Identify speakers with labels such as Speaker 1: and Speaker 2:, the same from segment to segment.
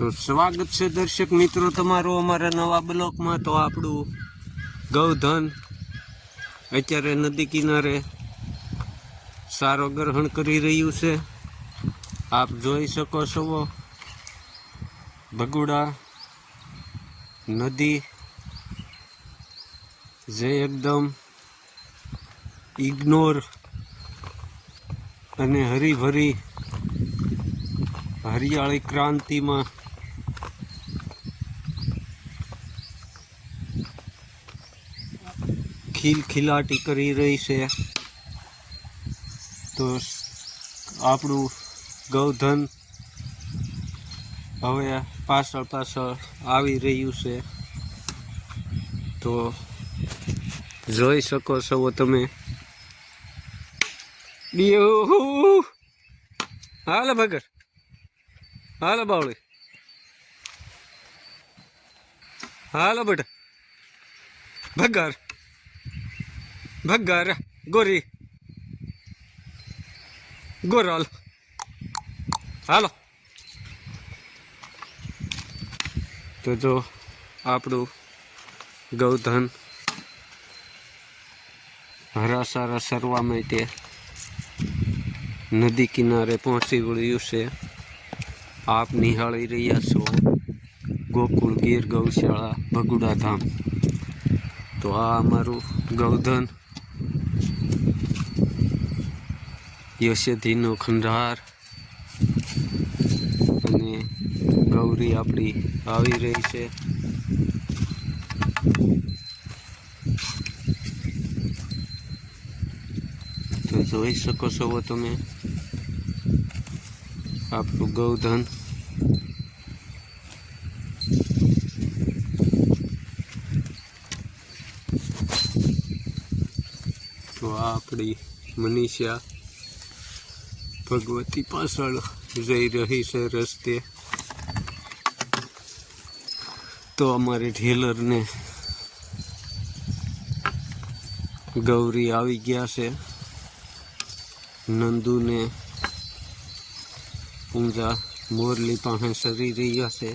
Speaker 1: તો સ્વાગત છે દર્શક મિત્રો તમારું અમારા નવા બ્લોકમાં। તો આપણું ગૌધન અત્યારે નદી કિનારે સારો ગ્રહણ કરી રહ્યું છે। આપ જોઈ શકો છો ભગુડા નદી જે એકદમ ઇગ્નોર અને હરીભરી હરિયાળી ક્રાંતિમાં ખિલખિલાટી કરી રહી છે। તો આપણું ગૌધન હવે પાછળ આવી રહ્યું છે। તો જોઈ શકો છો તમે। હાલો ભગર, હાલો બાવળી, હાલો બેટા ભગર, ભગર ગોરી ગોરલ, હાલો। તો જો આપણું ગૌધન હરાસારા સરવા માટે નદી કિનારે પહોંચી વળ્યું છે। આપ નિહાળી રહ્યા છો ગોકુળ ગીર ગૌશાળા ભગુડા ધામ। તો આ અમારું ગૌધન યશોધીનો ખંડાર અને ગૌરી આપણી આવી રહી છે। તો જોઈ શકો છો તમે આપણું ગૌધન। તો આ આપણી મનીષા ભગવતી પાછળ જઈ રહી છે રસ્તે। તો અમારે ઢેલરને ગૌરી આવી ગયા છે। નંદુને ઊંઝા મોરલી પાસે સરી રહ્યા છે।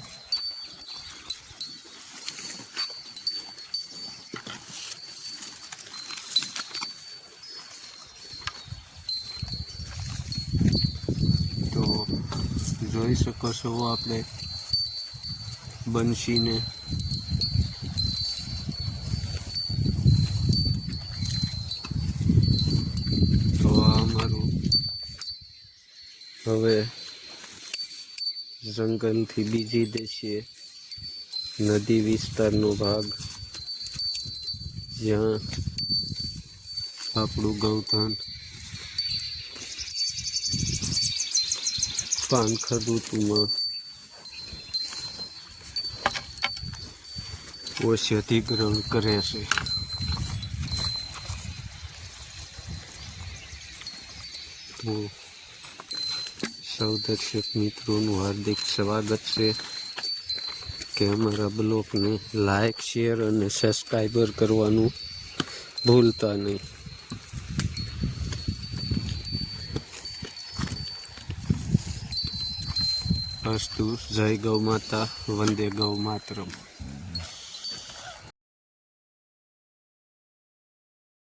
Speaker 1: તો જોઈ શકો છો આપણે બંશીને તો અમારું હવે જંગલથી બીજી દેશે નદી વિસ્તારનો ભાગ જ્યાં આપણું ગૌધન પાનખર ઋતુમાં ઔષધિ ગ્રહણ કરે છે। તો સૌ દર્શક મિત્રોનું હાર્દિક સ્વાગત છે કે અમારા બ્લોગને લાઈક, શેર અને સબસ્ક્રાઈબર કરવાનું ભૂલતા નહીં। અસ્તુ, જય ગૌ માતા, વંદે ગૌ માતરમ।